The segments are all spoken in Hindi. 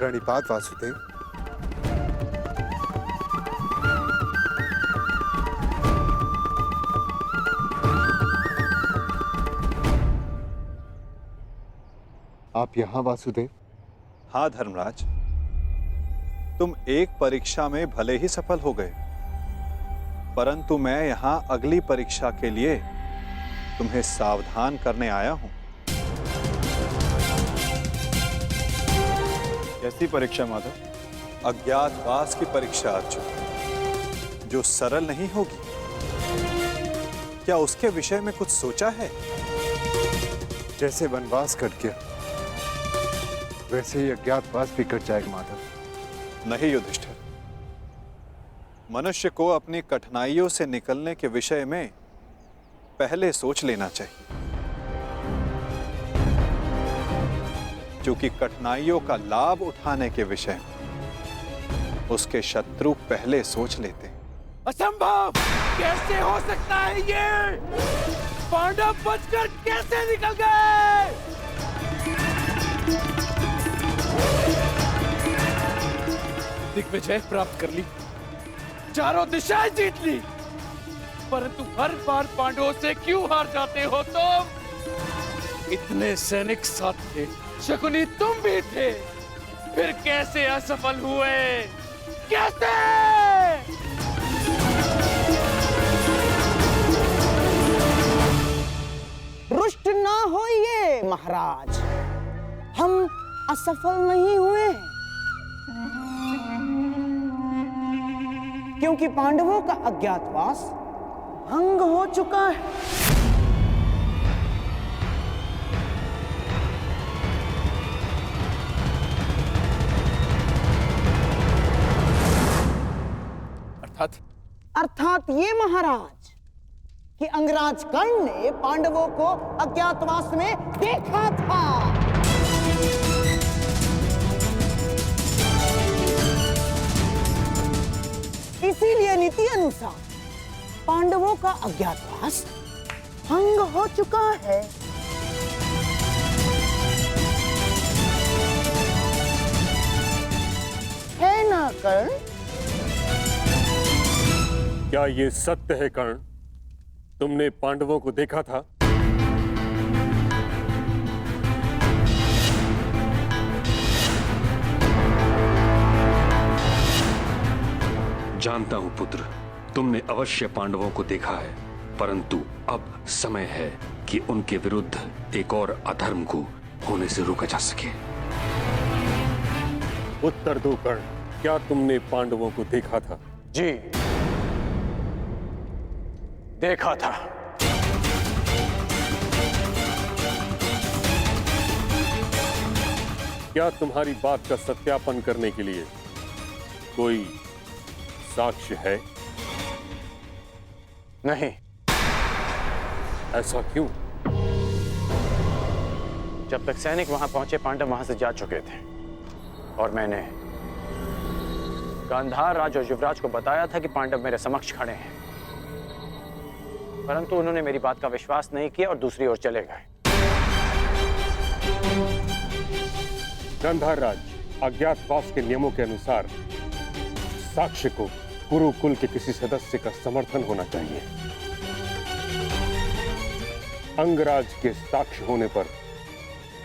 प्रणिपात वासुदेव। आप यहाँ वासुदेव? हाँ धर्मराज, तुम एक परीक्षा में भले ही सफल हो गए, परंतु मैं यहाँ अगली परीक्षा के लिए तुम्हें सावधान करने आया हूं। कैसी परीक्षा माधव? अज्ञातवास की परीक्षा अर्जुन, जो सरल नहीं होगी। क्या उसके विषय में कुछ सोचा है? जैसे वनवास कट गया वैसे ही अज्ञातवास भी कट जाएगा माधव। नहीं युधिष्ठिर, मनुष्य को अपनी कठिनाइयों से निकलने के विषय में पहले सोच लेना चाहिए, क्योंकि कठिनाइयों का लाभ उठाने के विषय में उसके शत्रु पहले सोच लेते हैं। असंभव! कैसे हो सकता है ये? पांडव बचकर कैसे निकल गए? दिग्विजय प्राप्त कर ली, चारों दिशाएं जीत ली, परंतु हर बार पांडवों से क्यों हार जाते हो तुम? इतने सैनिक साथ थे, शकुनी तुम भी थे, फिर कैसे असफल हुए? कैसे? रुष्ट ना होइए महाराज, हम असफल नहीं हुए, क्योंकि पांडवों का अज्ञातवास भंग हो चुका है। अर्थात ये महाराज कि अंगराज कर्ण ने पांडवों को अज्ञातवास में देखा था। इसीलिए नीति अनुसार पांडवों का अज्ञातवास भंग हो चुका है। है ना कर्ण? क्या ये सत्य है कर्ण? तुमने पांडवों को देखा था? जानता हूं पुत्र, तुमने अवश्य पांडवों को देखा है, परंतु अब समय है कि उनके विरुद्ध एक और अधर्म को होने से रोका जा सके। उत्तर दो कर्ण, क्या तुमने पांडवों को देखा था? जी, देखा था। क्या तुम्हारी बात का सत्यापन करने के लिए कोई साक्ष्य है? नहीं। ऐसा क्यों? जब तक सैनिक वहां पहुंचे, पांडव वहां से जा चुके थे और मैंने गांधार राज और युवराज को बताया था कि पांडव मेरे समक्ष खड़े हैं, परंतु उन्होंने मेरी बात का विश्वास नहीं किया और दूसरी ओर चले गए। गांधार राज, अज्ञातवास के नियमों के अनुसार साक्ष्य को कुरुकुल के किसी सदस्य का समर्थन होना चाहिए। अंगराज के साक्ष्य होने पर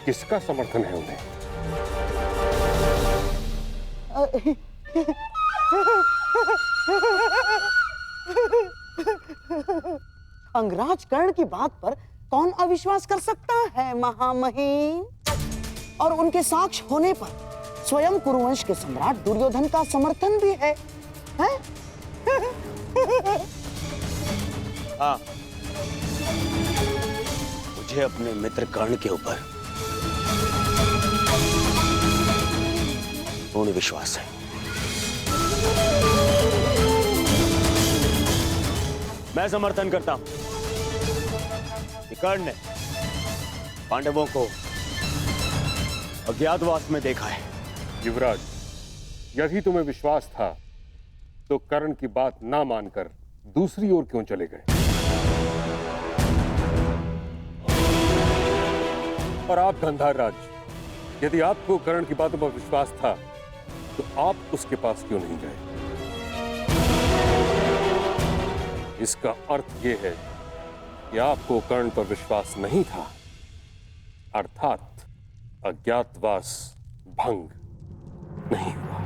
किसका समर्थन है उन्हें? अंगराज कर्ण की बात पर कौन अविश्वास कर सकता है महामहिम? और उनके साक्ष्य होने पर स्वयं कुरुवंश के सम्राट दुर्योधन का समर्थन भी है, हैं? हाँ, मुझे अपने मित्र कर्ण के ऊपर पूर्ण विश्वास है। मैं समर्थन करता हूं कि कर्ण ने पांडवों को अज्ञातवास में देखा है। युवराज, यदि तुम्हें विश्वास था तो कर्ण की बात ना मानकर दूसरी ओर क्यों चले गए? और आप गांधार राज, यदि आपको कर्ण की बातों पर विश्वास था तो आप उसके पास क्यों नहीं गए? इसका अर्थ यह है कि आपको कर्ण पर विश्वास नहीं था, अर्थात अज्ञातवास भंग नहीं हुआ।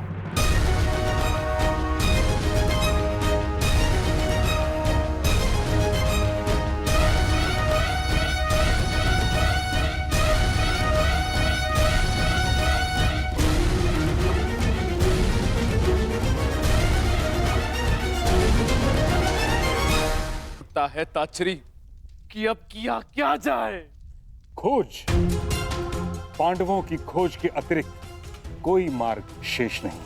लगता है ताचरी कि अब किया क्या जाए। खोज, पांडवों की खोज के अतिरिक्त कोई मार्ग शेष नहीं,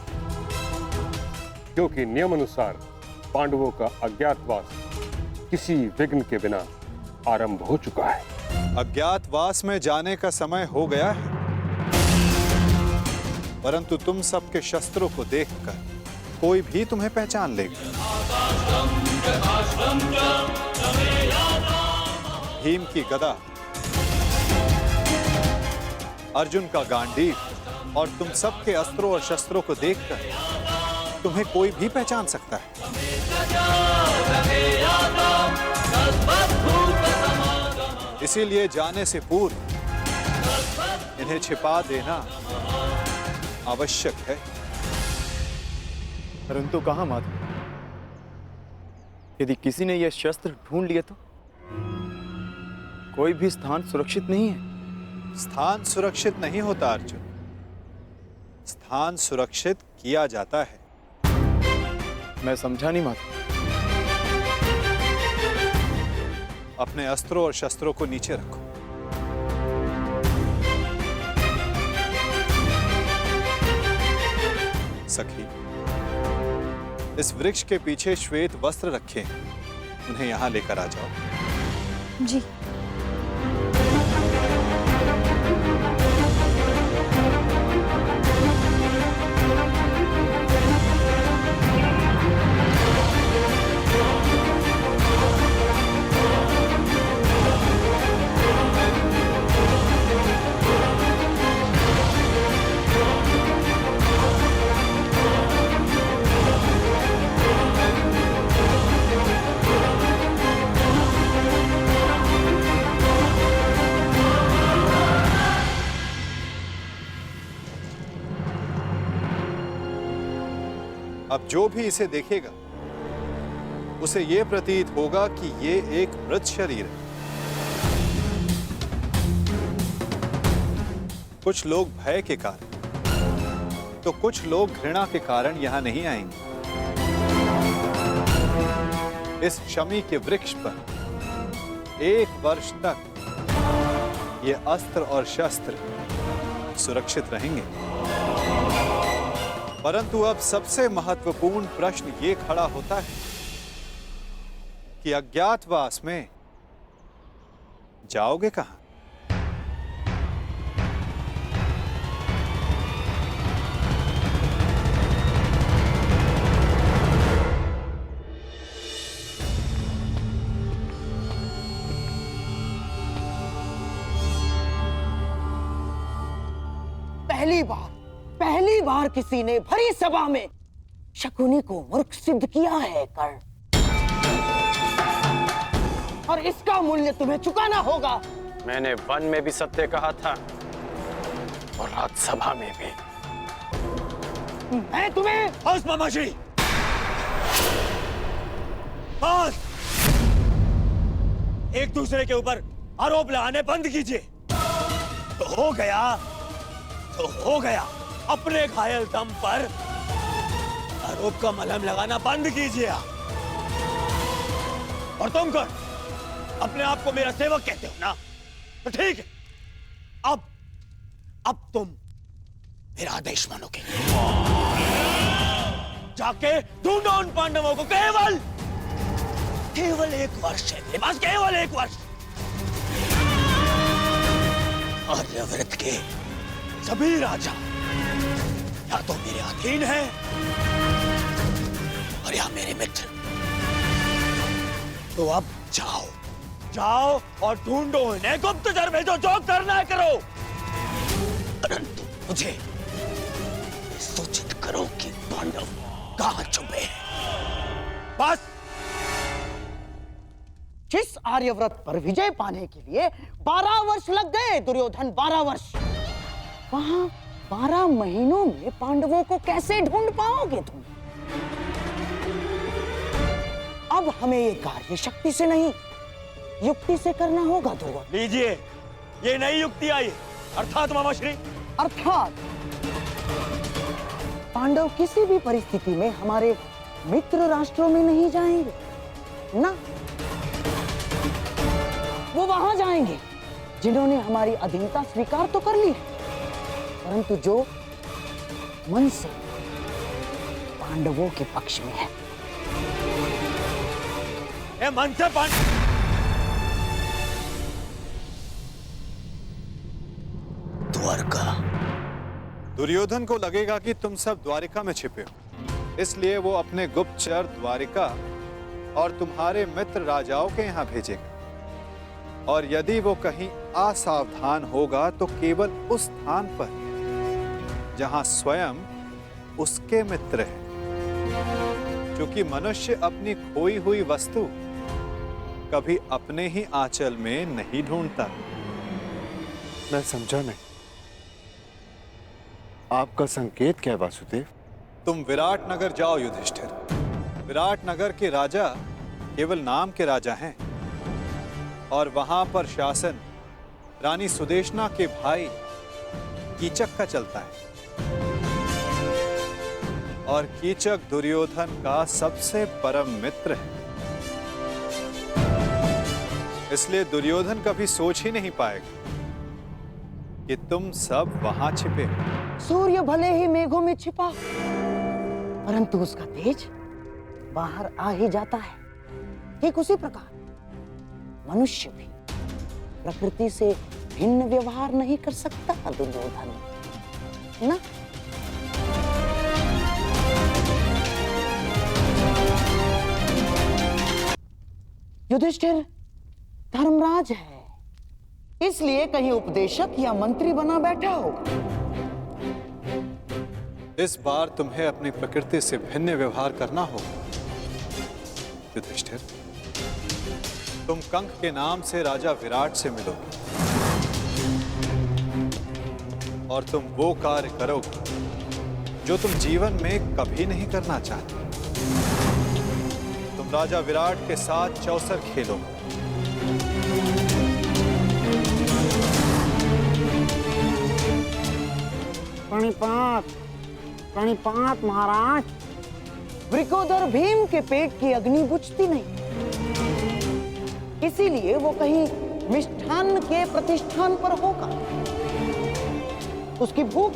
क्योंकि नियम अनुसार पांडवों का अज्ञातवास किसी विघ्न के बिना आरंभ हो चुका है। अज्ञातवास में जाने का समय हो गया है, परंतु तुम सबके शस्त्रों को देखकर कोई भी तुम्हें पहचान लेगा। भीम की गदा, अर्जुन का गांडीव और तुम सबके अस्त्रों और शस्त्रों को देखकर तुम्हें कोई भी पहचान सकता है। इसीलिए जाने से पूर्व इन्हें छिपा देना आवश्यक है। परंतु कहां माधव? यदि किसी ने यह शस्त्र ढूंढ लिए तो कोई भी स्थान सुरक्षित नहीं है। स्थान सुरक्षित नहीं होता अर्जुन, स्थान सुरक्षित किया जाता है। मैं समझा नहीं माधव। अपने अस्त्रों और शस्त्रों को नीचे रखो। सखी, इस वृक्ष के पीछे श्वेत वस्त्र रखे हैं, उन्हें यहां लेकर आ जाओ। जी। अब जो भी इसे देखेगा उसे यह प्रतीत होगा कि ये एक मृत शरीर है। कुछ लोग भय के कारण तो कुछ लोग घृणा के कारण यहां नहीं आएंगे। इस शमी के वृक्ष पर 1 वर्ष तक ये अस्त्र और शस्त्र सुरक्षित रहेंगे। परंतु अब सबसे महत्वपूर्ण प्रश्न ये खड़ा होता है कि अज्ञातवास में जाओगे कहां? पहली बार किसी ने भरी सभा में शकुनी को मूर्ख सिद्ध किया है कर्ण, और इसका मूल्य तुम्हें चुकाना होगा। मैंने वन में भी सत्य कहा था और राजसभा में भी। मैं तुम्हें बस मामा जी, बस। एक दूसरे के ऊपर आरोप लगाने बंद कीजिए। तो हो गया। अपने घायल दम पर आरोप का मलहम लगाना बंद कीजिए। और तुम कौन? अपने आप को मेरा सेवक कहते हो ना? तो ठीक है, अब तुम मेरा आदेश मानोगे। जाके ढूंढो उन पांडवों को। केवल 1 वर्ष है मेरे पास, केवल 1 वर्ष। आर्यावर्त के सभी राजा या तो मेरे अधीन हैं और या मेरे मित्र। तो अब जाओ और ढूंढो इन्हें, गुप्तचर भेजो, जो करना है करो। परंतु मुझे सूचित करो कि पांडव कहां छुपे हैं। बस। जिस आर्यव्रत पर विजय पाने के लिए 12 वर्ष लग गए दुर्योधन, 12 वर्ष, वहां 12 महीनों में पांडवों को कैसे ढूंढ पाओगे तुम? अब हमें ये कार्य शक्ति से नहीं, युक्ति से करना होगा दुर्योधन। लीजिए, ये नई युक्ति आई, अर्थात मामाश्री। अर्थात पांडव किसी भी परिस्थिति में हमारे मित्र राष्ट्रों में नहीं जाएंगे ना। वो वहां जाएंगे जिन्होंने हमारी अधीनता स्वीकार तो कर ली है, परंतु जो मन से पांडवों के पक्ष में है। मन से द्वारका। दुर्योधन को लगेगा कि तुम सब द्वारिका में छिपे हो, इसलिए वो अपने गुप्तचर द्वारिका और तुम्हारे मित्र राजाओं के यहाँ भेजेगा। और यदि वो कहीं असावधान होगा तो केवल उस स्थान पर जहां स्वयं उसके मित्र हैं, क्योंकि मनुष्य अपनी खोई हुई वस्तु कभी अपने ही आंचल में नहीं ढूंढता। मैं समझा नहीं, आपका संकेत क्या है वासुदेव? तुम विराट नगर जाओ युधिष्ठिर। विराट नगर के राजा केवल नाम के राजा हैं और वहां पर शासन रानी सुदेशना के भाई कीचक का चलता है। और कीचक दुर्योधन का सबसे परम मित्र है, इसलिए दुर्योधन कभी सोच ही नहीं पाएगा कि तुम सब वहां छिपे हो। सूर्य भले ही मेघों में छिपा, परंतु उसका तेज बाहर आ ही जाता है। ठीक उसी प्रकार मनुष्य भी प्रकृति से भिन्न व्यवहार नहीं कर सकता दुर्योधन, है ना? युधिष्ठिर धर्मराज है, इसलिए कहीं उपदेशक या मंत्री बना बैठा होगा। इस बार तुम्हें अपनी प्रकृति से भिन्न व्यवहार करना होगा युधिष्ठिर। तुम कंक के नाम से राजा विराट से मिलोगे और तुम वो कार्य करोगे जो तुम जीवन में कभी नहीं करना चाहते। तुम राजा विराट के साथ चौसर खेलोगे। प्रणिपात महाराज। वृकोदर भीम के पेट की अग्नि बुझती नहीं, इसीलिए वो कहीं मिष्ठान्न के प्रतिष्ठान पर होगा। उसकी भूख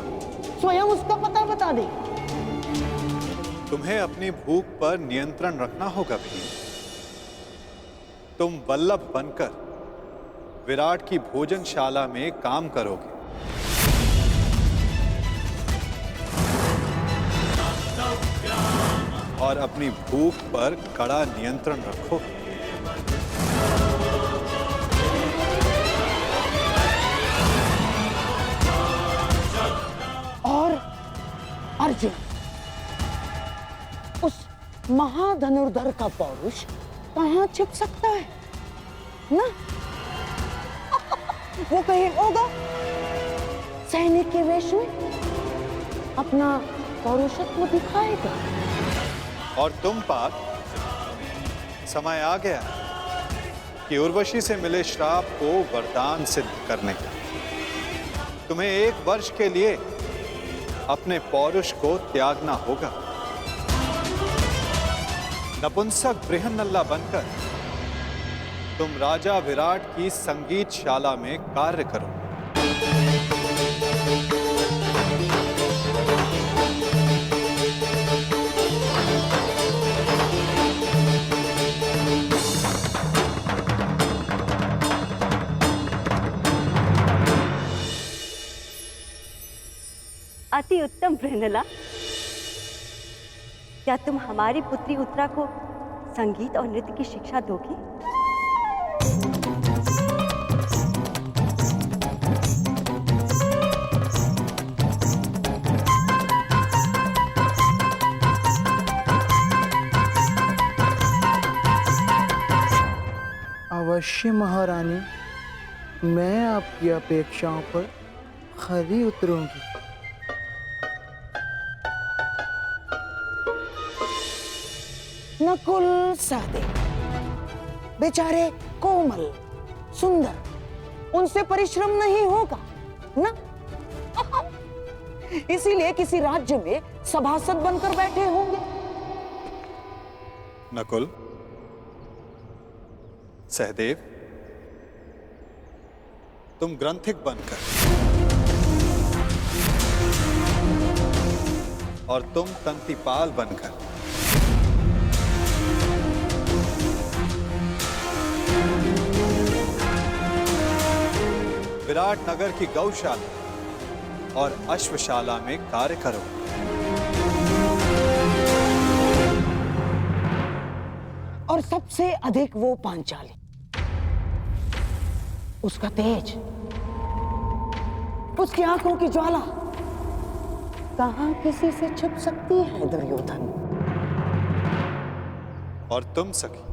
स्वयं उसका पता बता दे। तुम्हें अपनी भूख पर नियंत्रण रखना होगा भीम। तुम वल्लभ बनकर विराट की भोजनशाला में काम करोगे। और अपनी भूख पर कड़ा नियंत्रण रखोगे। और अर्जुन, उस महाधनुर्धर का पौरुष कहां छिप सकता है ना? वो कहीं होगा सैनिक के वेश में अपना पौरुषत्व दिखाएगा। और तुम पार्थ, समय आ गया कि उर्वशी से मिले श्राप को वरदान सिद्ध करने का। तुम्हें 1 वर्ष के लिए अपने पौरुष को त्यागना होगा। नपुंसक बृहन्नल्ला बनकर तुम राजा विराट की संगीतशाला में कार्य करो। अति उत्तम बृहन्नला, क्या तुम हमारी पुत्री उत्तरा को संगीत और नृत्य की शिक्षा दोगी? अवश्य महारानी, मैं आपकी अपेक्षाओं पर खरी उतरूंगी। नकुल सहदेव बेचारे कोमल सुंदर, उनसे परिश्रम नहीं होगा ना। इसीलिए किसी राज्य में सभासद बनकर बैठे होंगे। नकुल, सहदेव, तुम ग्रंथिक बनकर और तुम तंतिपाल बनकर विराट नगर की गौशाला और अश्वशाला में कार्य करो। और सबसे अधिक वो पांचाली, उसका तेज, उसकी आंखों की ज्वाला कहां किसी से छिप सकती है दुर्योधन। और तुम सखी,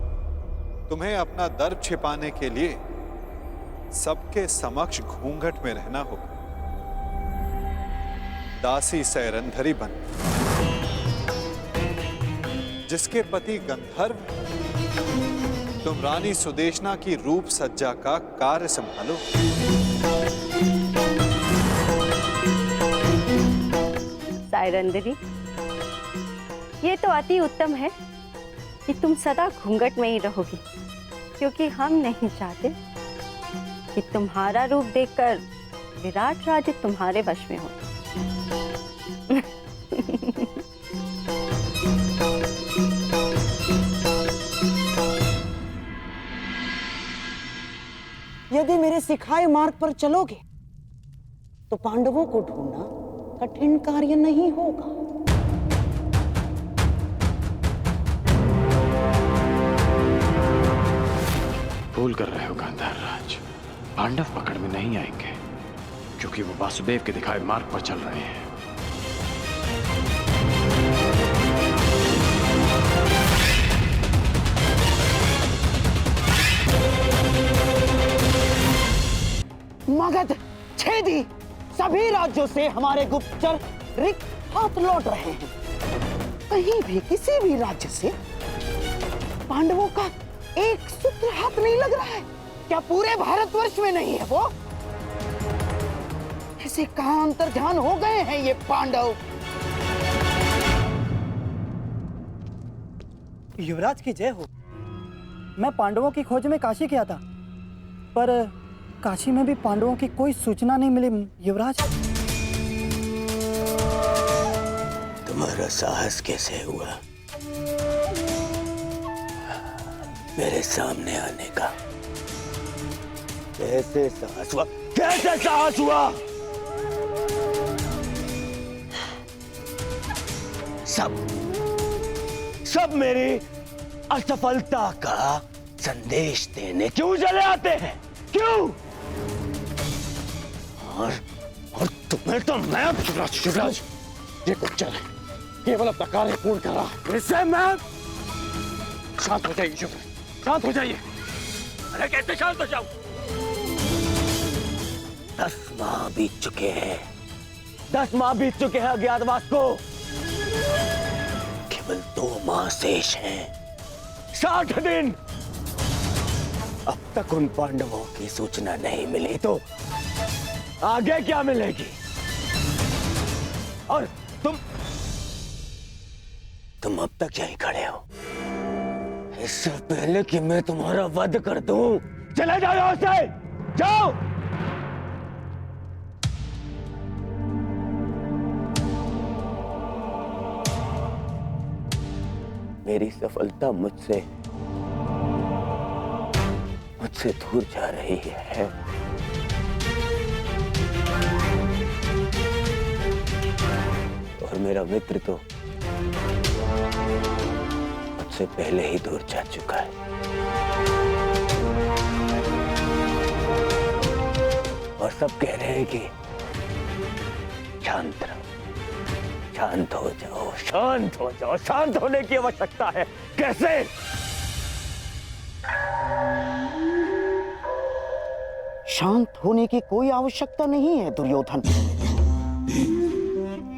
तुम्हें अपना दर्प छिपाने के लिए सबके समक्ष घूंघट में रहना होगा। दासी सैरंधरी बन, जिसके पति गंधर्व, तुम रानी सुदेशना की रूप सज्जा का कार्य संभालो। सायरंदरी, ये तो अति उत्तम है कि तुम सदा घूंघट में ही रहोगी, क्योंकि हम नहीं चाहते कि तुम्हारा रूप देखकर विराट राज्य तुम्हारे वश में हो। यदि मेरे सिखाए मार्ग पर चलोगे तो पांडवों को ढूंढना कठिन कार्य नहीं होगा। भूल कर रहे हो गांधार राज, पांडव पकड़ में नहीं आएंगे, क्योंकि वो वासुदेव के दिखाए मार्ग पर चल रहे हैं। मगध, छेदी, सभी राज्यों से हमारे गुप्तचर रिक्त हाथ लौट रहे हैं। कहीं भी किसी भी राज्य से पांडवों का एक सूत्र हाथ नहीं लग रहा है। क्या पूरे भारतवर्ष में नहीं है वो? ऐसे कहां अंतर्ध्यान हो गए हैं ये पांडव? युवराज की जय हो। मैं पांडवों की खोज में काशी गया था, पर काशी में भी पांडवों की कोई सूचना नहीं मिली युवराज। तुम्हारा साहस कैसे हुआ मेरे सामने आने का? कैसे साहस हुआ? कैसे साहस हुआ? सब मेरी असफलता का संदेश देने क्यों चले आते हैं? क्यों? और तुम्हें तो मैं शिवराज, ये गुप्तचर है, केवल अपना कार्य पूर्ण कर रहा है। इससे मैं शांत हो जाइए शिवराज, शांत हो जाइए। अरे कैसे शांत हो जाऊं? 10 माह बीत चुके हैं, 10 माह बीत चुके हैं अज्ञातवास को। केवल 2 माह शेष हैं, 60 दिन। अब तक उन पांडवों की सूचना नहीं मिली तो आगे क्या मिलेगी? और तुम अब तक यहीं खड़े हो, इससे पहले कि मैं तुम्हारा वध कर दूं। चले जाओ यहां से, जाओ। मेरी सफलता मुझसे दूर जा रही है। और मेरा मित्र तो मुझसे पहले ही दूर जा चुका है। और सब कह रहे हैं कि शांत रहो, शांत हो जाओ, शांत हो जाओ। शांत होने की आवश्यकता है। कैसे? शांत होने की कोई आवश्यकता नहीं है दुर्योधन,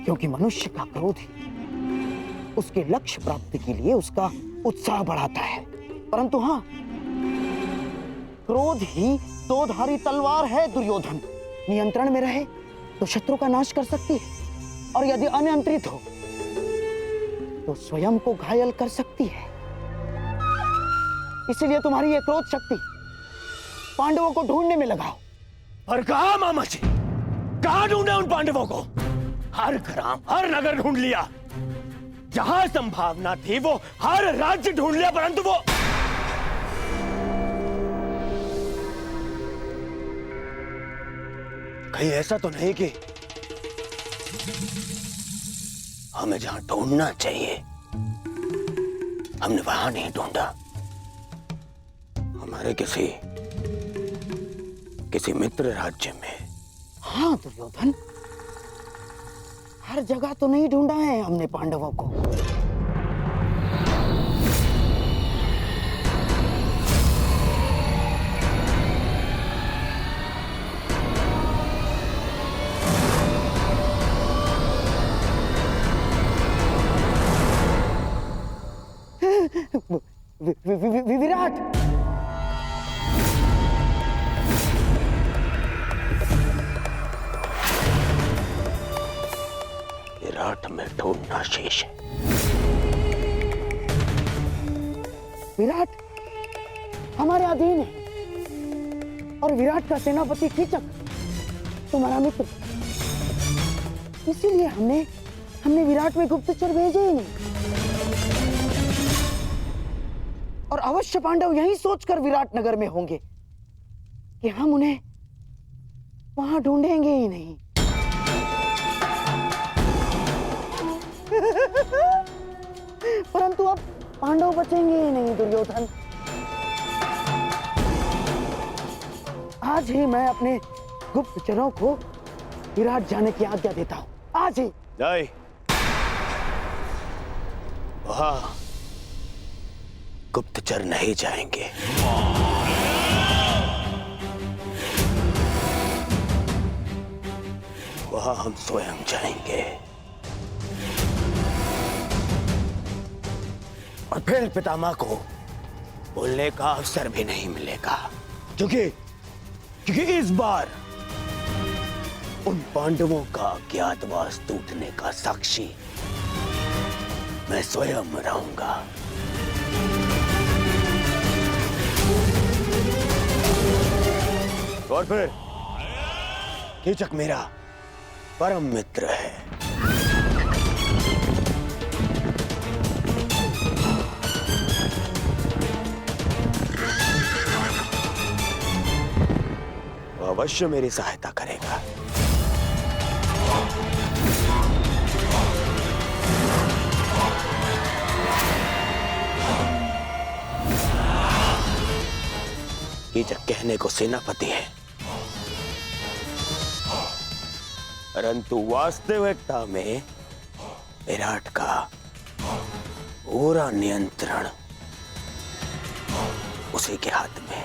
क्योंकि मनुष्य का क्रोध ही उसके लक्ष्य प्राप्ति के लिए उसका उत्साह बढ़ाता है। परंतु हाँ, क्रोध ही दोधारी तलवार है दुर्योधन। नियंत्रण में रहे तो शत्रु का नाश कर सकती है, और यदि अनियंत्रित हो तो स्वयं को घायल कर सकती है। इसलिए तुम्हारी यह क्रोध शक्ति पांडवों को ढूंढने में लगाओ। पर कहा मामा जी, कहां ढूंढे उन पांडवों को? हर ग्राम, हर नगर ढूंढ लिया, जहां संभावना थी वो हर राज्य ढूंढ लिया, परंतु वो कहीं ऐसा तो नहीं कि हमें जहां ढूंढना चाहिए हमने वहां नहीं ढूंढा। हमारे किसी मित्र राज्य में। हाँ दुर्योधन, हर जगह तो नहीं ढूंढा है हमने पांडवों को। विराट, विराट में ढूंढना शेष है। विराट हमारे अधीन है, और विराट का सेनापति कीचक तुम्हारा मित्र, इसीलिए हमने विराट में गुप्तचर भेजे ही नहीं। और अवश्य पांडव यही सोचकर विराट नगर में होंगे कि हम उन्हें वहां ढूंढेंगे ही नहीं। परंतु अब पांडव बचेंगे ही नहीं दुर्योधन। आज ही मैं अपने गुप्तचरों को विराट जाने की आज्ञा देता हूं, आज ही। नहीं, वहां गुप्तचर नहीं जाएंगे। वहां हम स्वयं जाएंगे, और फिर पितामह को बोलने का अवसर भी नहीं मिलेगा, क्योंकि इस बार उन पांडवों का अज्ञातवास टूटने का साक्षी मैं स्वयं रहूंगा। और फिर कीचक मेरा परम मित्र है। वो अवश्य मेरी सहायता करेगा। कीचक कहने को सेनापति है, परंतु वास्तविकता में विराट का पूरा नियंत्रण उसी के हाथ में।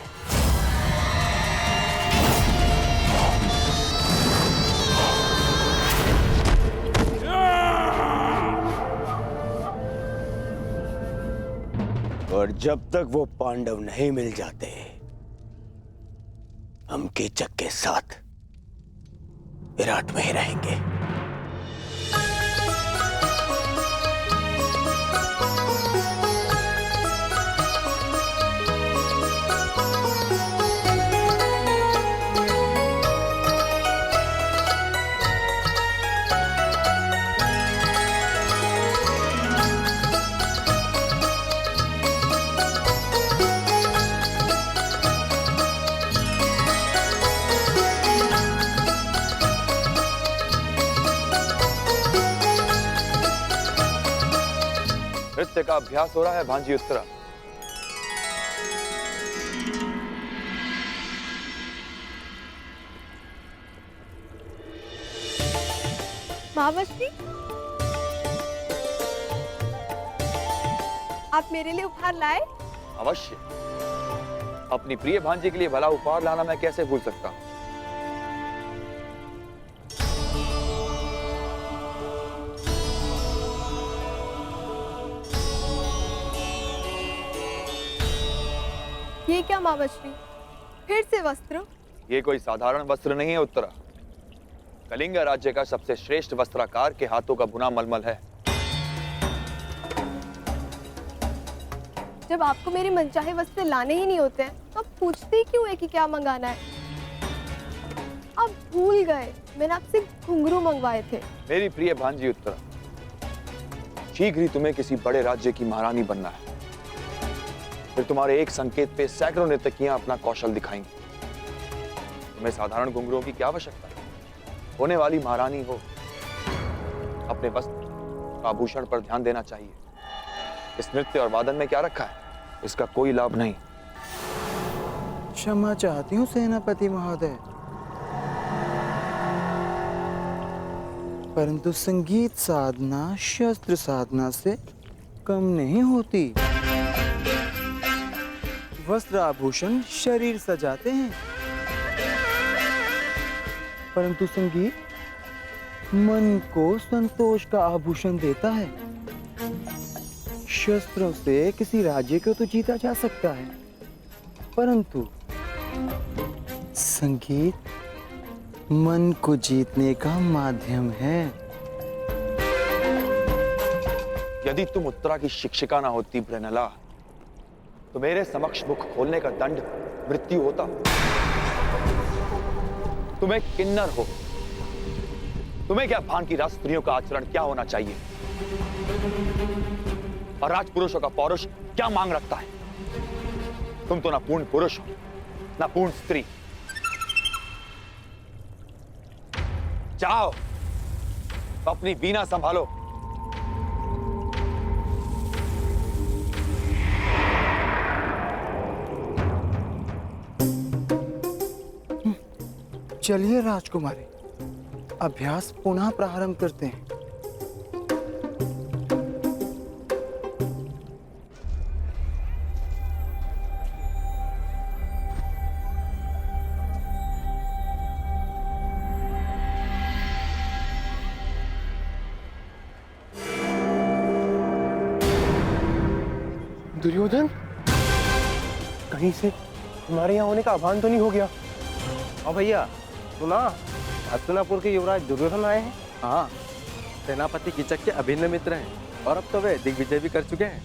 और जब तक वो पांडव नहीं मिल जाते, हम कीचक के साथ विराट में ही रहेंगे। नृत्य का अभ्यास हो रहा है भांजी उत्तरा। महावश्री, आप मेरे लिए उपहार लाए? अवश्य, अपनी प्रिय भांजी के लिए भला उपहार लाना मैं कैसे भूल सकता हूं? ये क्या मामाश्री, फिर से वस्त्र? ये कोई साधारण वस्त्र नहीं है उत्तरा। कलिंग राज्य का सबसे श्रेष्ठ वस्त्राकार के हाथों का बुना मलमल है। जब आपको मेरे मनचाहे वस्त्र लाने ही नहीं होते हैं तो आप पूछते ही क्यों है कि क्या मंगाना है? आप भूल गए मैंने आपसे घुंघरू मंगवाए थे। मेरी प्रिय भांजी उत्तरा, शीघ्र ही तुम्हें किसी बड़े राज्य की महारानी बनना है। फिर तुम्हारे एक संकेत पे सैकड़ों नर्तकियां अपना कौशल दिखाएंगी। तुम्हें साधारण घुंघरुओं की क्या आवश्यकता है? होने वाली महारानी हो, अपने वस्त्र आभूषण पर ध्यान देना चाहिए। इस नृत्य और वादन में क्या रखा है, इसका कोई लाभ नहीं। क्षमा चाहती हूँ सेनापति महोदय, परंतु संगीत साधना शस्त्र साधना से कम नहीं होती। वस्त्र आभूषण शरीर सजाते हैं, परंतु संगीत मन को संतोष का आभूषण देता है। शस्त्रों से किसी राज्य को तो जीता जा सकता है, परंतु संगीत मन को जीतने का माध्यम है। यदि तुम उत्तरा की शिक्षिका ना होती ब्रनला, तो मेरे समक्ष मुख खोलने का दंड मृत्यु होता। तुम्हें किन्नर हो, तुम्हें क्या भान की राजस्त्रियों का आचरण क्या होना चाहिए और राजपुरुषों का पौरुष क्या मांग रखता है? तुम तो ना पूर्ण पुरुष हो ना पूर्ण स्त्री। जाओ अपनी वीणा संभालो। चलिए राजकुमारी, अभ्यास पुनः प्रारंभ करते हैं। दुर्योधन, कहीं से हमारे यहाँ होने का आह्वान तो नहीं हो गया? हाँ भैया, सुना हस्तिनापुर के युवराज दुर्योधन आए हैं। हाँ, सेनापति कीचक के अभिन्न मित्र हैं और अब तो वे दिग्विजय भी कर चुके हैं।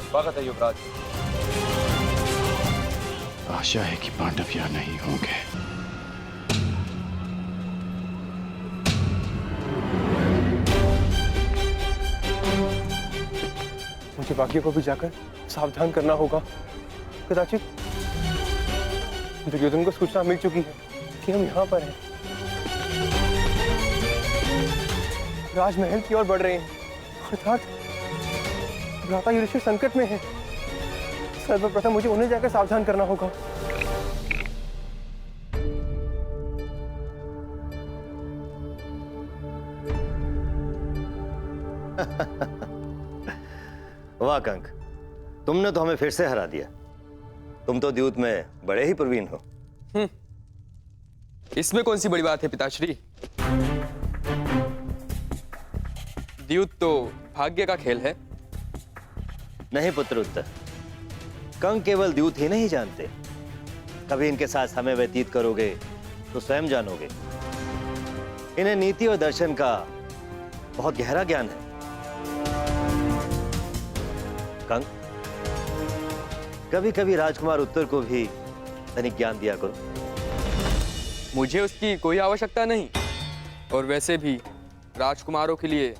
स्वागत है युवराज। आशा है कि पांडव यहाँ नहीं होंगे। मुझे बाकियों को भी जाकर सावधान करना होगा। कदाचित दुर्योधन को सूचना मिल चुकी है कि हम यहाँ पर हैं। राजमहल की ओर बढ़ रहे हैं, अर्थात भ्राता युधिष्ठिर संकट में है। सर्वप्रथम मुझे उन्हें जाकर सावधान करना होगा। वाह कंक, तुमने तो हमें फिर से हरा दिया। तुम तो द्यूत में बड़े ही प्रवीण हो। इसमें कौन सी बड़ी बात है पिताश्री? द्यूत तो भाग्य का खेल है। नहीं पुत्र उत्तर, कंक केवल द्यूत ही नहीं जानते, कभी इनके साथ समय व्यतीत करोगे तो स्वयं जानोगे। इन्हें नीति और दर्शन का बहुत गहरा ज्ञान है। कंक, कभी कभी राजकुमार उत्तर को भी तनिक ज्ञान दिया करो। मुझे उसकी कोई आवश्यकता नहीं, और वैसे भी राजकुमारों के लिए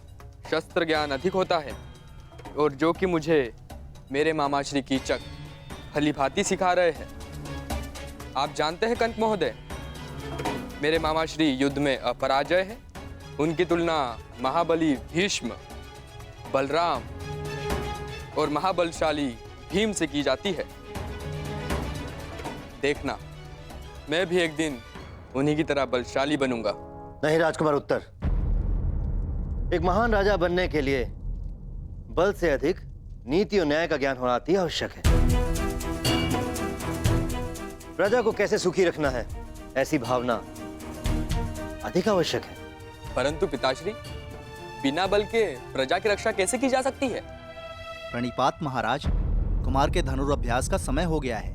शस्त्र ज्ञान अधिक होता है, और जो कि मुझे मेरे मामा श्री कीचक भलीभांति सिखा रहे हैं। आप जानते हैं कंक महोदय, मेरे मामा श्री युद्ध में अपराजय हैं। उनकी तुलना महाबली भीष्म, बलराम और महाबलशाली भीम से की जाती है। देखना, मैं भी एक दिन उन्हीं की तरह बलशाली बनूंगा। नहीं राजकुमार उत्तर, एक महान राजा बनने के लिए बल से अधिक नीति और न्याय का ज्ञान होना अति आवश्यक है। प्रजा को कैसे सुखी रखना है, ऐसी भावना अधिक आवश्यक है। परंतु पिताश्री, बिना बल के प्रजा की रक्षा कैसे की जा सकती है? प्रणिपात महाराज, कुमार के धनुर्अभ्यास का समय हो गया है।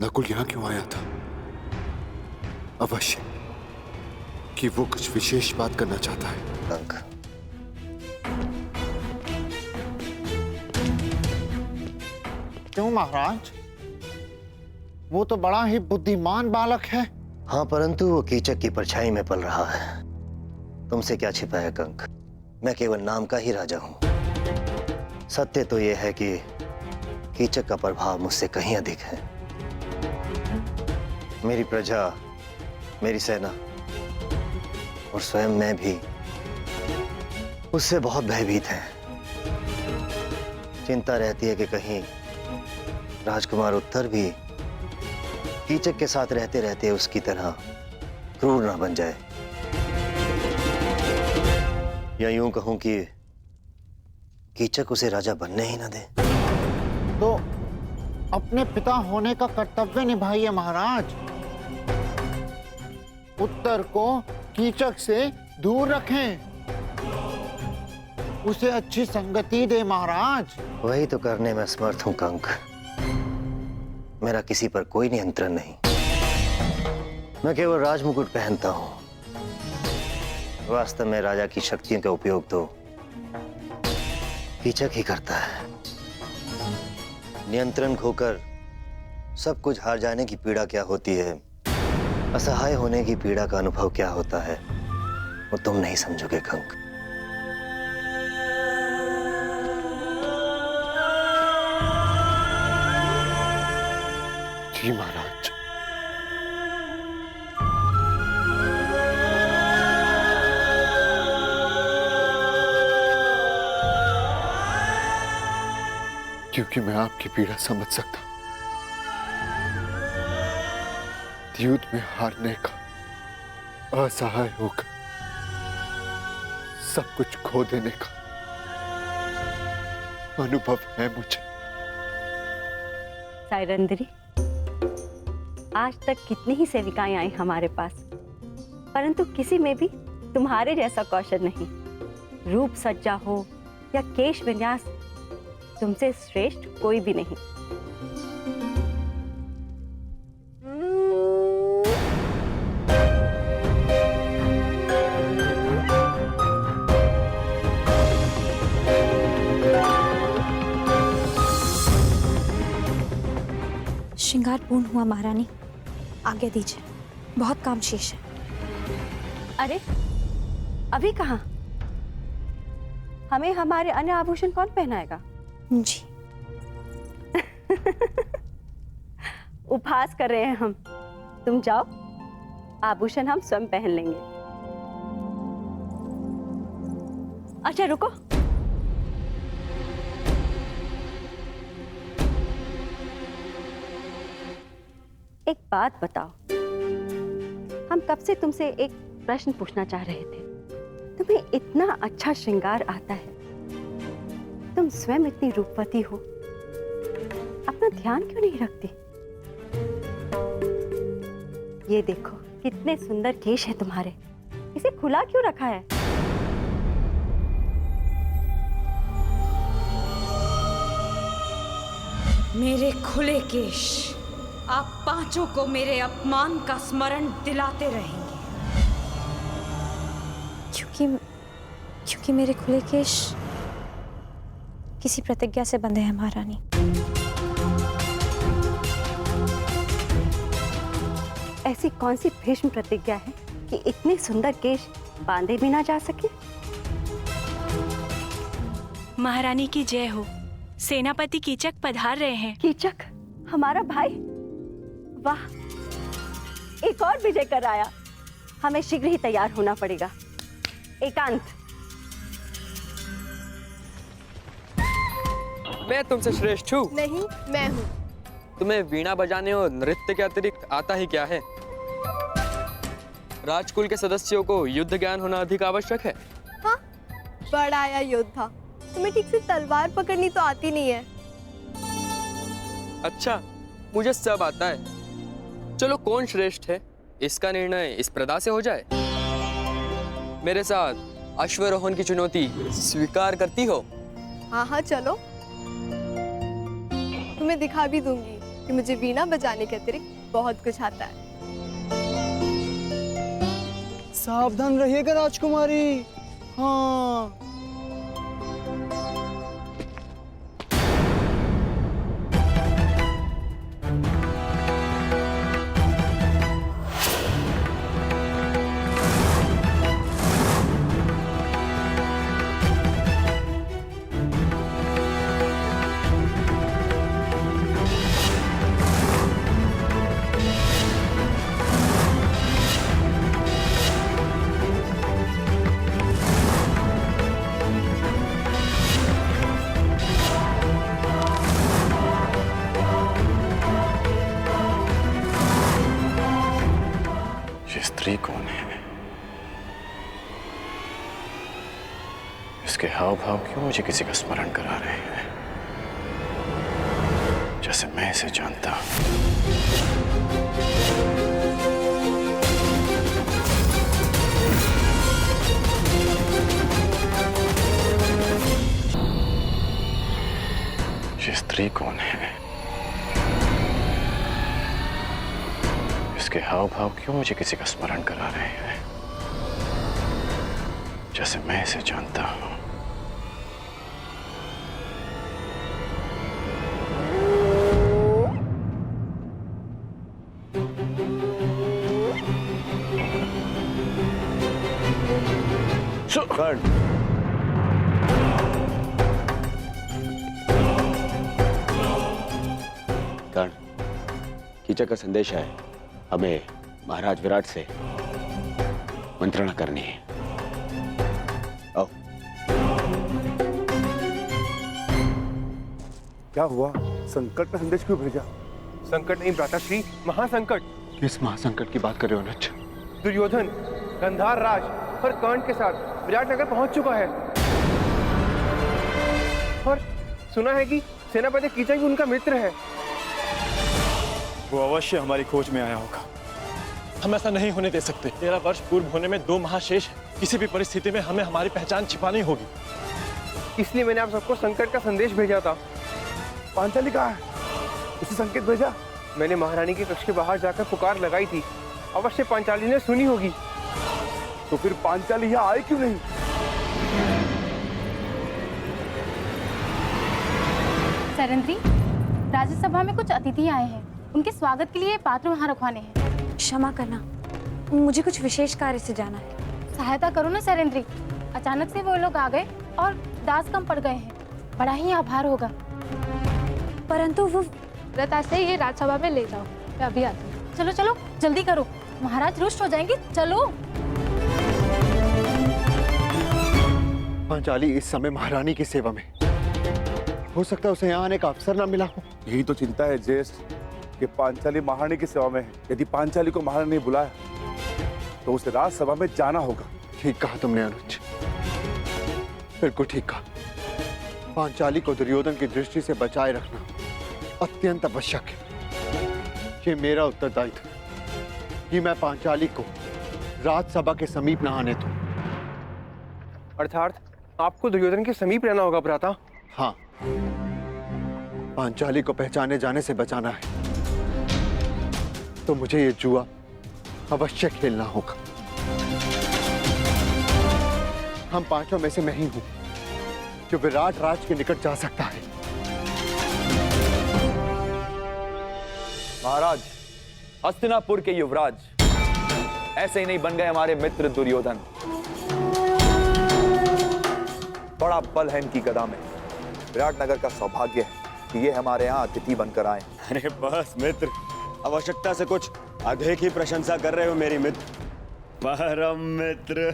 नकुल यहां क्यों आया था? अवश्य कि वो कुछ विशेष बात करना चाहता है। कंक, क्यों महाराज? वो तो बड़ा ही बुद्धिमान बालक है। हाँ, परंतु वो कीचक की परछाई में पल रहा है। तुमसे क्या छिपा है कंक? मैं केवल नाम का ही राजा हूं। सत्य तो यह है कि कीचक का प्रभाव मुझसे कहीं अधिक है। मेरी प्रजा, मेरी सेना और स्वयं मैं भी उससे बहुत भयभीत हैं। चिंता रहती है कि कहीं राजकुमार उत्तर भी कीचक के साथ रहते रहते उसकी तरह क्रूर ना बन जाए, या यूं कहूं कि कीचक उसे राजा बनने ही ना दे। तो अपने पिता होने का कर्तव्य निभाइए महाराज। उत्तर को कीचक से दूर रखें, उसे अच्छी संगति दे महाराज। वही तो करने में समर्थ हूं कंक। मेरा किसी पर कोई नियंत्रण नहीं। मैं केवल राजमुकुट पहनता हूं। वास्तव में राजा की शक्तियों का उपयोग तो कीचक ही करता है। नियंत्रण खोकर सब कुछ हार जाने की पीड़ा क्या होती है, असहाय होने की पीड़ा का अनुभव क्या होता है, वो तुम नहीं समझोगे कंक। जी महाराज। क्योंकि मैं आपकी पीड़ा समझ सकता हूं। युद्ध में हारने का, असहाय होकर सब कुछ खो देने का अनुभव है मुझे। साइरंदरी, आज तक कितनी ही सेविकाएं आई हमारे पास, परंतु किसी में भी तुम्हारे जैसा कौशल नहीं। रूप सज्जा हो या केश विन्यास, तुमसे श्रेष्ठ कोई भी नहीं। श्रृंगार पूर्ण हुआ महारानी, आगे दीजिए, बहुत काम शेष है। अरे अभी कहाँ? हमें हमारे अन्य आभूषण कौन पहनाएगा? जी। उपहास कर रहे हैं हम। तुम जाओ, आभूषण हम स्वयं पहन लेंगे। अच्छा रुको, एक बात बताओ। हम कब से तुमसे एक प्रश्न पूछना चाह रहे थे। तुम्हें इतना अच्छा श्रृंगार आता है, तुम स्वयं इतनी रूपवती हो, अपना ध्यान क्यों नहीं रखती? ये देखो कितने सुंदर केश हैं तुम्हारे, इसे खुला क्यों रखा है? मेरे खुले केश आप पांचों को मेरे अपमान का स्मरण दिलाते रहेंगे। क्योंकि मेरे खुले केश किसी प्रतिज्ञा से बंधे हैं महारानी। ऐसी कौन सी भीष्म प्रतिज्ञा है कि इतने सुंदर केश बांधे भी ना जा सके? महारानी की जय हो। सेनापति कीचक पधार रहे हैं। कीचक हमारा भाई? वाह, एक और विजय कर आया। हमें शीघ्र ही तैयार होना पड़ेगा। एकांत, मैं तुमसे श्रेष्ठ हूँ? नहीं, मैं हूँ। तुम्हें वीणा बजाने और नृत्य के अतिरिक्त आता ही क्या है? राजकुल के सदस्यों को युद्ध ज्ञान होना अधिक आवश्यक है। हाँ, बड़ा आया योद्धा। तुम्हें ठीक से तलवार पकड़नी तो आती नहीं है। अच्छा, मुझे सब आता है। चलो, कौन श्रेष्ठ है इसका निर्णय इस प्रदा से हो जाए। मेरे साथ अश्वरोहण की चुनौती स्वीकार करती हो? हाँ हाँ, चलो। तुम्हें दिखा भी दूंगी कि मुझे वीणा बजाने के अतिरिक्त बहुत कुछ आता है। सावधान रहिएगा राजकुमारी। हाँ। स्त्री कौन है? इसके हाव भाव क्यों मुझे किसी का स्मरण करा रहे हैं, जैसे मैं इसे जानता हूं। ये स्त्री कौन है? इसके हाव भाव क्यों मुझे किसी का स्मरण करा रहे हैं, जैसे मैं इसे जानता हूं। कर्ण, कर्ण, कीचक का संदेश है। हमें महाराज विराट से मंत्रणा करनी है। आओ। क्या हुआ? संकट में संदेश क्यों भेजा? संकट नहीं भ्राताश्री, महासंकट। किस महासंकट की बात कर रहे हो अनुज? दुर्योधन गंधार राज और कर्ण के साथ विराटनगर पहुंच चुका है और सुना है कि सेनापति कीचक भी उनका मित्र है। वो अवश्य हमारी खोज में आया होगा। हम ऐसा नहीं होने दे सकते। 13 वर्ष पूर्व होने में 2 महाशेष हैं। किसी भी परिस्थिति में हमें हमारी पहचान छिपानी होगी। इसलिए मैंने आप सबको संकट का संदेश भेजा था। पांचाली कहाँ है? उसे संकेत भेजा? मैंने महारानी के कक्ष के बाहर जाकर पुकार लगाई थी। अवश्य पांचाली ने सुनी होगी। तो फिर पांचाली यहाँ आई क्यों नहीं? सरेंद्री, राज्यसभा में कुछ अतिथि आए हैं। उनके स्वागत के लिए पात्र वहाँ रखवाने हैं। क्षमा करना, मुझे कुछ विशेष कार्य से जाना है। सहायता करो ना सरेंद्री। अचानक से वो लोग आ गए और दास कम पड़ गए हैं। बड़ा ही आभार होगा। परंतु वो रता से ये राज्यसभा में ले जाओ। मैं अभी आती हूँ। चलो चलो, जल्दी करो, महाराज रुष्ट हो जाएंगे। चलो। पांचाली इस समय महारानी की सेवा में, हो सकता है उसे यहाँ आने का अवसर न मिला हो। यही तो चिंता है ज्येष्ठ, कि पांचाली महारानी की सेवा में है। यदि पांचाली को महारानी ने बुलाया तो उसे राजसभा में जाना होगा। ठीक कहा तुमने अनुज, बिल्कुल ठीक कहा। पांचाली को दुर्योधन की दृष्टि से बचाए रखना अत्यंत आवश्यक है। ये मेरा उत्तरदायित्व है कि मैं पांचाली को राजसभा के समीप न आने दूं। अर्थात आपको दुर्योधन के समीप रहना होगा भ्राता। हाँ, पांचाली को पहचाने जाने से बचाना है तो मुझे ये जुआ अवश्य खेलना होगा। हम पांचों में से मैं ही हूं जो विराट राज के निकट जा सकता है। महाराज, हस्तिनापुर के युवराज ऐसे ही नहीं बन गए हमारे मित्र दुर्योधन। बड़ा बल है इनकी गदा में। विराटनगर का सौभाग्य है कि ये हमारे यहाँ अतिथि बनकर आए। अरे बस मित्र, आवश्यकता से कुछ अधिक ही प्रशंसा कर रहे हो मेरी मित्र, परम मित्र।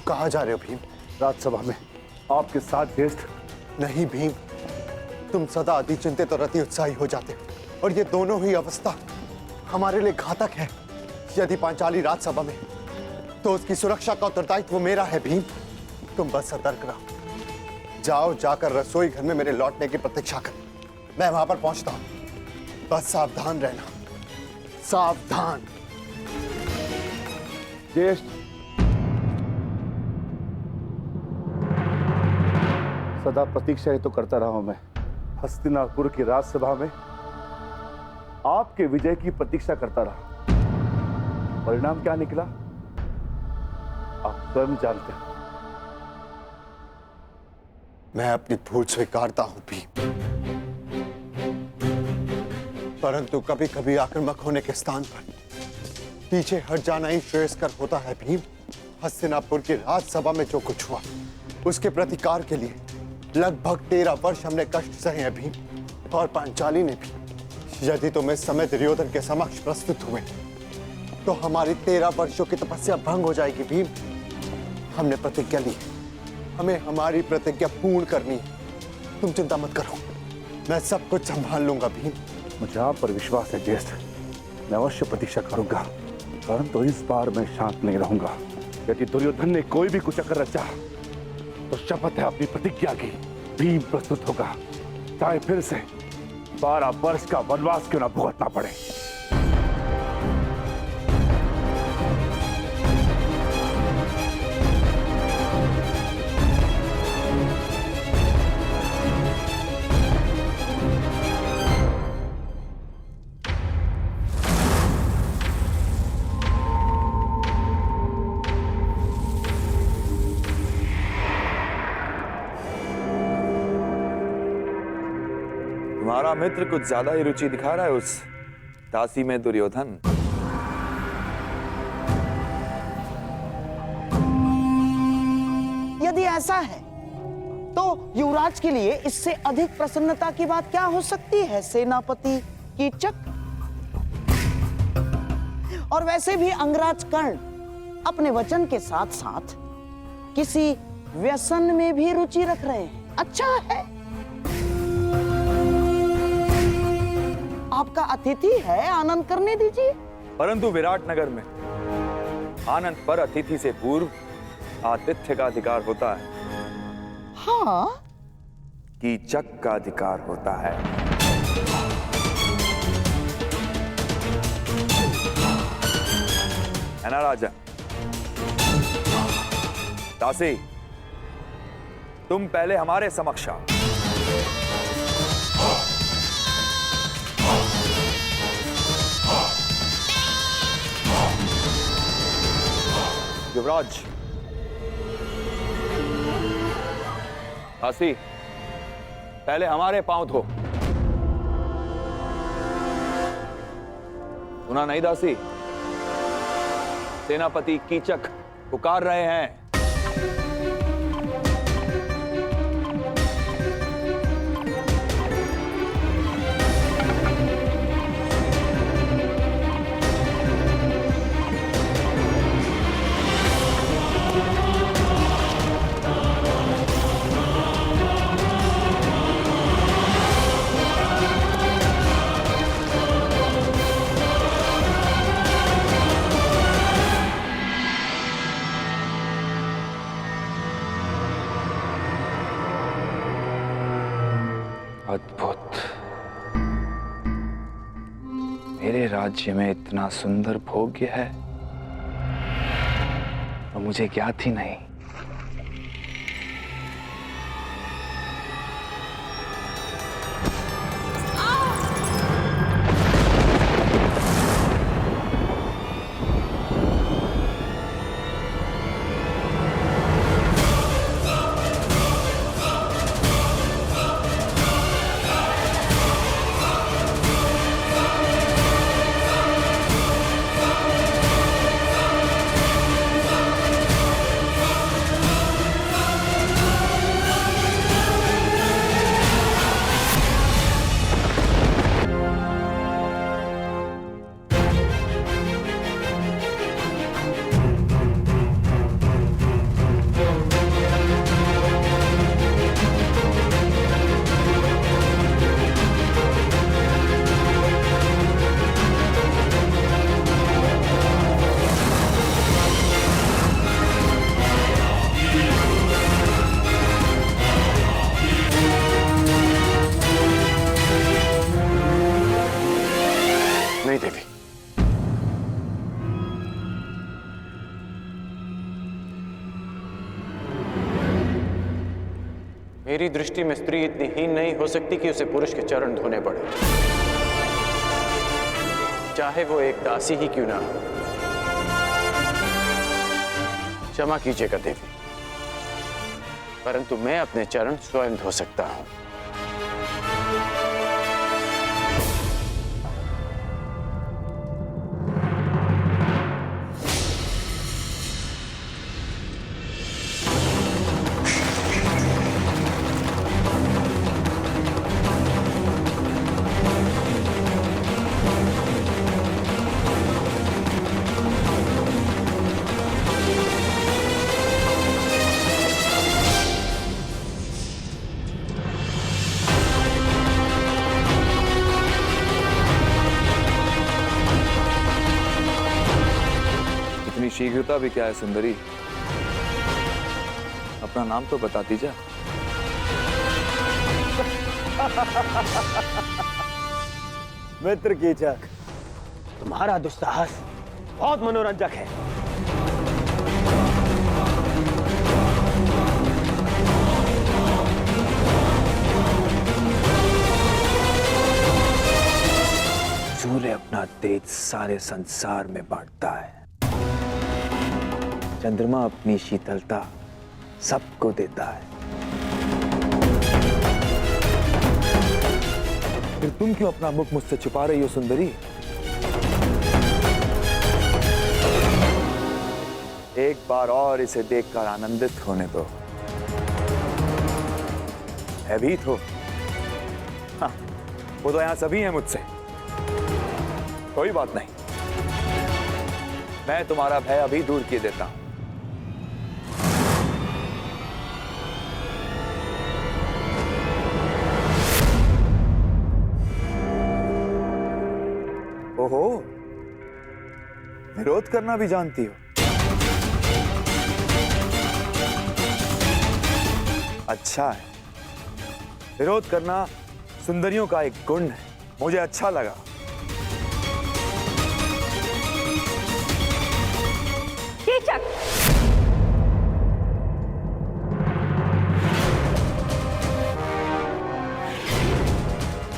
कहाँ जा रहे हो भीम? राजसभा में आपके साथ ज्येष्ठ। नहीं भीम, तुम सदा अति चिंतित और अति उत्साही हो जाते हो और ये दोनों ही अवस्था हमारे लिए घातक है। यदि पांचाली राजसभा में तो उसकी सुरक्षा का उत्तरदायित्व मेरा है भीम। तुम बस सतर्क रहो, जाओ जाकर रसोई घर में मेरे लौटने की प्रतीक्षा कर, मैं वहां पर पहुंचता हूं। बस सावधान रहना, सावधान। ज्येष्ठ, सदा प्रतीक्षा ही तो करता रहा हूं मैं। हस्तिनापुर की राजसभा में आपके विजय की प्रतीक्षा करता रहा। परिणाम क्या निकला आप स्वयं जानते हैं। मैं अपनी भूल स्वीकारता हूं भीम, परंतु कभी कभी आक्रामक होने के स्थान पर पीछे हट जाना ही श्रेयस्कर होता है भीम। हस्तिनापुर की राजसभा में जो कुछ हुआ उसके प्रतिकार के लिए लगभग 13 वर्ष हमने कष्ट सहे हैं भीम, और पांचाली ने भी। यदि तुम इस समय दुर्योधन के समक्ष प्रस्तुत हुए तो हमारी 13 वर्षों की तपस्या भंग हो जाएगी भीम। हमने प्रतिज्ञा ली, हमें हमारी प्रतिज्ञा पूर्ण करनी है। तुम चिंता मत करो, मैं सब कुछ संभाल लूंगा भीम। मुझे आप पर विश्वास है ज्येष्ठ, मैं अवश्य प्रतीक्षा करूंगा, परंतु इस बार मैं शांत नहीं रहूंगा। यदि दुर्योधन ने कोई भी कुचक्र रचा तो शपथ है अपनी प्रतिज्ञा की, भीम प्रस्तुत होगा, चाहे फिर से 12 वर्ष का वनवास क्यों ना भुगतना पड़े। तुम्हारा मित्र कुछ ज्यादा ही रुचि दिखा रहा है उस दासी में दुर्योधन। यदि ऐसा है तो युवराज के लिए इससे अधिक प्रसन्नता की बात क्या हो सकती है सेनापति कीचक। और वैसे भी अंगराज कर्ण अपने वचन के साथ साथ किसी व्यसन में भी रुचि रख रहे हैं। अच्छा है, आपका अतिथि है, आनंद करने दीजिए। परंतु विराट नगर में आनंद पर अतिथि से पूर्व आतिथ्य का अधिकार होता है। हाँ, कीचक का अधिकार होता है। है ना राजा? दासी, तुम पहले हमारे समक्ष आओ। युवराज, दासी पहले हमारे पांव धो। सुना नहीं दासी? सेनापति कीचक पुकार रहे हैं। राज्य में इतना सुंदर भोग्य है और मुझे ज्ञात ही नहीं। नहीं देवी, मेरी दृष्टि में स्त्री इतनी हीन नहीं हो सकती कि उसे पुरुष के चरण धोने पड़े, चाहे वो एक दासी ही क्यों ना हो। क्षमा कीजिएगा देवी, परंतु मैं अपने चरण स्वयं धो सकता हूं। शीघ्रता भी क्या है सुंदरी, अपना नाम तो बता दीजिए। मित्र कीचक, तुम्हारा दुस्साहस बहुत मनोरंजक है। सूर्य अपना तेज सारे संसार में बांटता है, चंद्रमा अपनी शीतलता सबको देता है। फिर तुम क्यों अपना मुख मुझसे छुपा रही हो सुंदरी? एक बार और इसे देखकर आनंदित होने दो। भयभीत हो? हाँ, वो तो यहां सभी हैं मुझसे। कोई बात नहीं, मैं तुम्हारा भय अभी दूर किए देता हूं। ओहो, विरोध करना भी जानती हो? अच्छा है, विरोध करना सुंदरियों का एक गुण है, मुझे अच्छा लगा।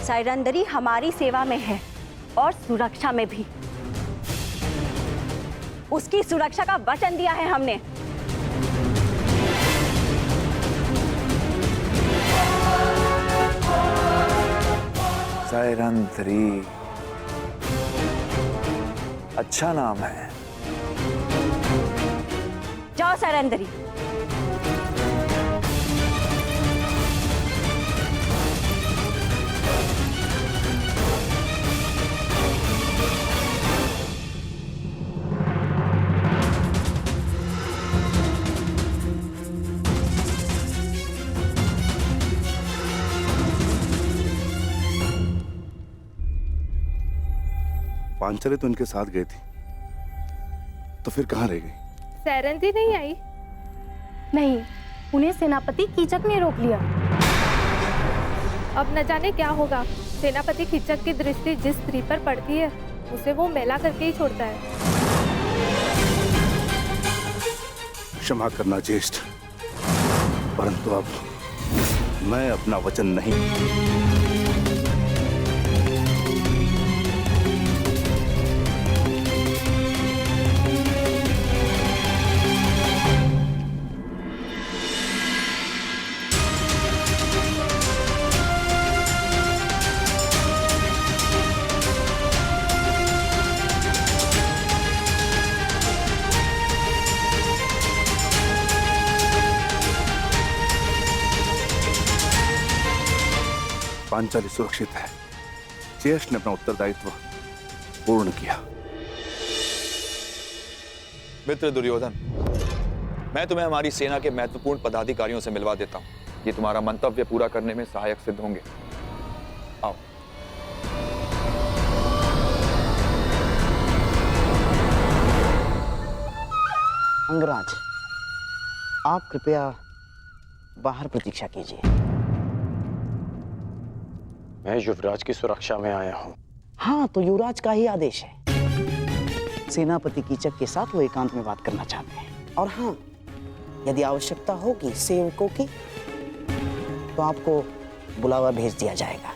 साइरंदरी हमारी सेवा में है और सुरक्षा में भी। उसकी सुरक्षा का वचन दिया है हमने। साइरंदरी अच्छा नाम है। जाओ साइरंदरी। पांचाली तो इनके साथ गई थी, तो फिर कहाँ रह गई? सैरंधी नहीं आई? नहीं, उन्हें सेनापति कीचक ने रोक लिया। अब न जाने क्या होगा। सेनापति कीचक की दृष्टि जिस स्त्री पर पड़ती है उसे वो मैला करके ही छोड़ता है। क्षमा करना ज्येष्ठ, परंतु अब मैं अपना वचन नहीं। पांचाली सुरक्षित है। ज्येष्ठ ने अपना उत्तरदायित्व पूर्ण किया। मित्र दुर्योधन, मैं तुम्हें हमारी सेना के महत्वपूर्ण पदाधिकारियों से मिलवा देता हूं। ये तुम्हारा मंतव्य पूरा करने में सहायक सिद्ध होंगे। आओ। अंगराज, आप कृपया बाहर प्रतीक्षा कीजिए। मैं युवराज की सुरक्षा में आया हूँ। हाँ, तो युवराज का ही आदेश है। सेनापति कीचक के साथ वो एकांत में बात करना चाहते हैं। और हाँ, यदि आवश्यकता होगी सेवकों की, तो आपको बुलावा भेज दिया जाएगा।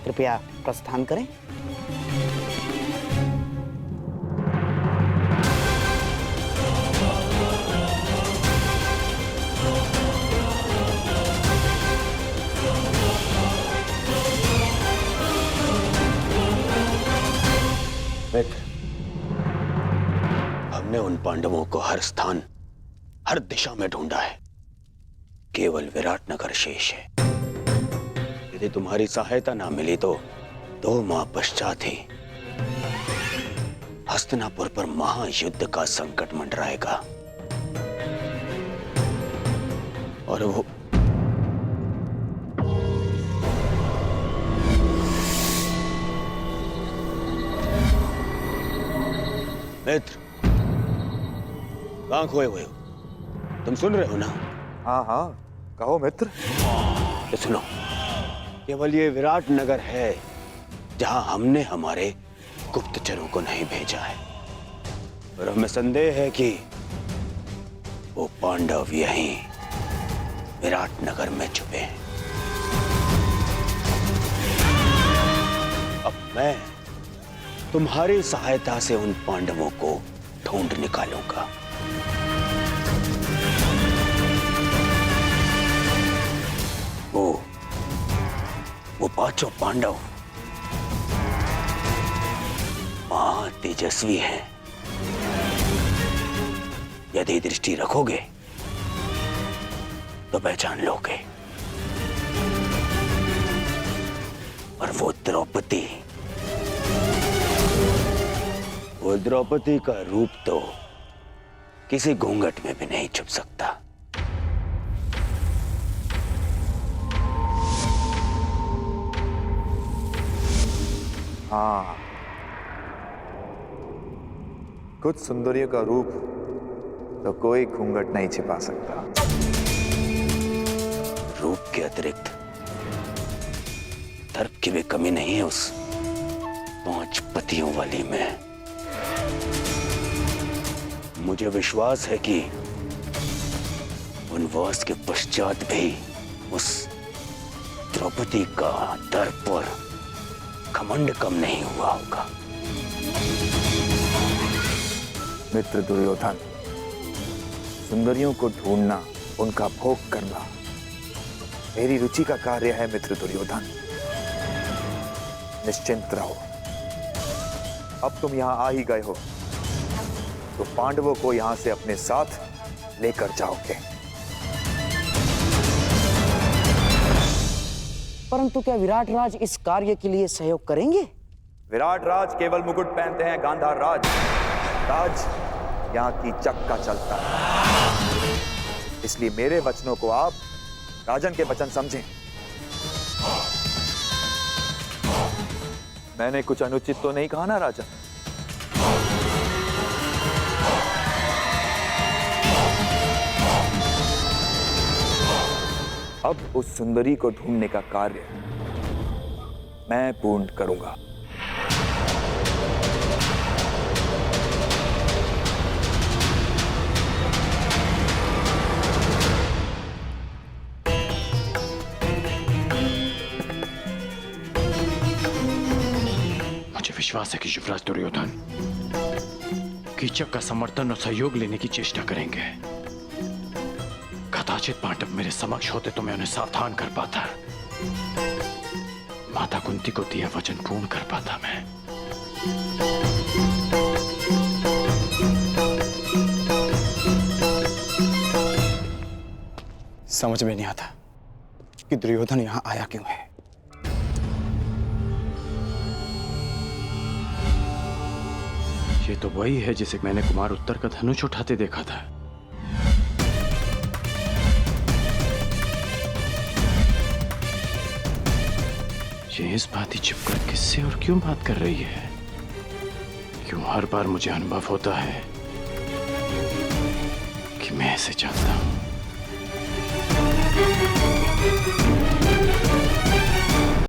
कृपया प्रस्थान करें। मित्र, हमने उन पांडवों को हर स्थान, हर दिशा में ढूंढा है। केवल विराटनगर शेष है। यदि तुम्हारी सहायता ना मिली तो 2 माह पश्चात ही हस्तिनापुर पर महायुद्ध का संकट मंडराएगा। और वो मित्र, कहां खोए हुए हो? तुम सुन रहे हो ना? हाँ हाँ, कहो मित्र। तो सुनो, केवल ये विराट नगर है जहां हमने हमारे गुप्तचरों को नहीं भेजा है। और हमें संदेह है कि वो पांडव यहीं विराट नगर में छुपे हैं। अब मैं तुम्हारी सहायता से उन पांडवों को ढूंढ निकालूंगा। वो 5 पांडव महातेजस्वी हैं। यदि दृष्टि रखोगे तो पहचान लोगे। और वो द्रौपदी का रूप तो किसी घूंघट में भी नहीं छुप सकता। हाँ, कुछ सुंदरियों का रूप तो कोई घूंघट नहीं छिपा सकता। रूप के अतिरिक्त दर्प की भी कमी नहीं है उस 5 पतियों वाली में। मुझे विश्वास है कि वनवास के पश्चात भी उस द्रौपदी का दर्प और घमंड कम नहीं हुआ होगा। मित्र दुर्योधन, सुंदरियों को ढूंढना, उनका भोग करना मेरी रुचि का कार्य है। मित्र दुर्योधन, निश्चिंत रहो। अब तुम यहां आ ही गए हो तो पांडवों को यहां से अपने साथ लेकर जाओगे। परंतु क्या विराट राज इस कार्य के लिए सहयोग करेंगे? विराट राज केवल मुकुट पहनते हैं, गांधार राज यहाँ की चक्का चलता है। इसलिए मेरे वचनों को आप राजन के वचन समझें। मैंने कुछ अनुचित तो नहीं कहा ना राजन? अब उस सुंदरी को ढूंढने का कार्य मैं पूर्ण करूंगा। विश्वास है कि युवराज दुर्योधन कीचक का समर्थन और सहयोग लेने की चेष्टा करेंगे। कदाचित पांडव मेरे समक्ष होते तो मैं उन्हें सावधान कर पाता, माता कुंती को दिया वचन पूर्ण कर पाता मैं। समझ में नहीं आता कि दुर्योधन यहां आया क्यों है। ये तो वही है जिसे मैंने कुमार उत्तर का धनुष उठाते देखा था। ये इस बात ही छिपकर किससे और क्यों बात कर रही है? क्यों हर बार मुझे अनुभव होता है कि मैं इसे जानता हूं।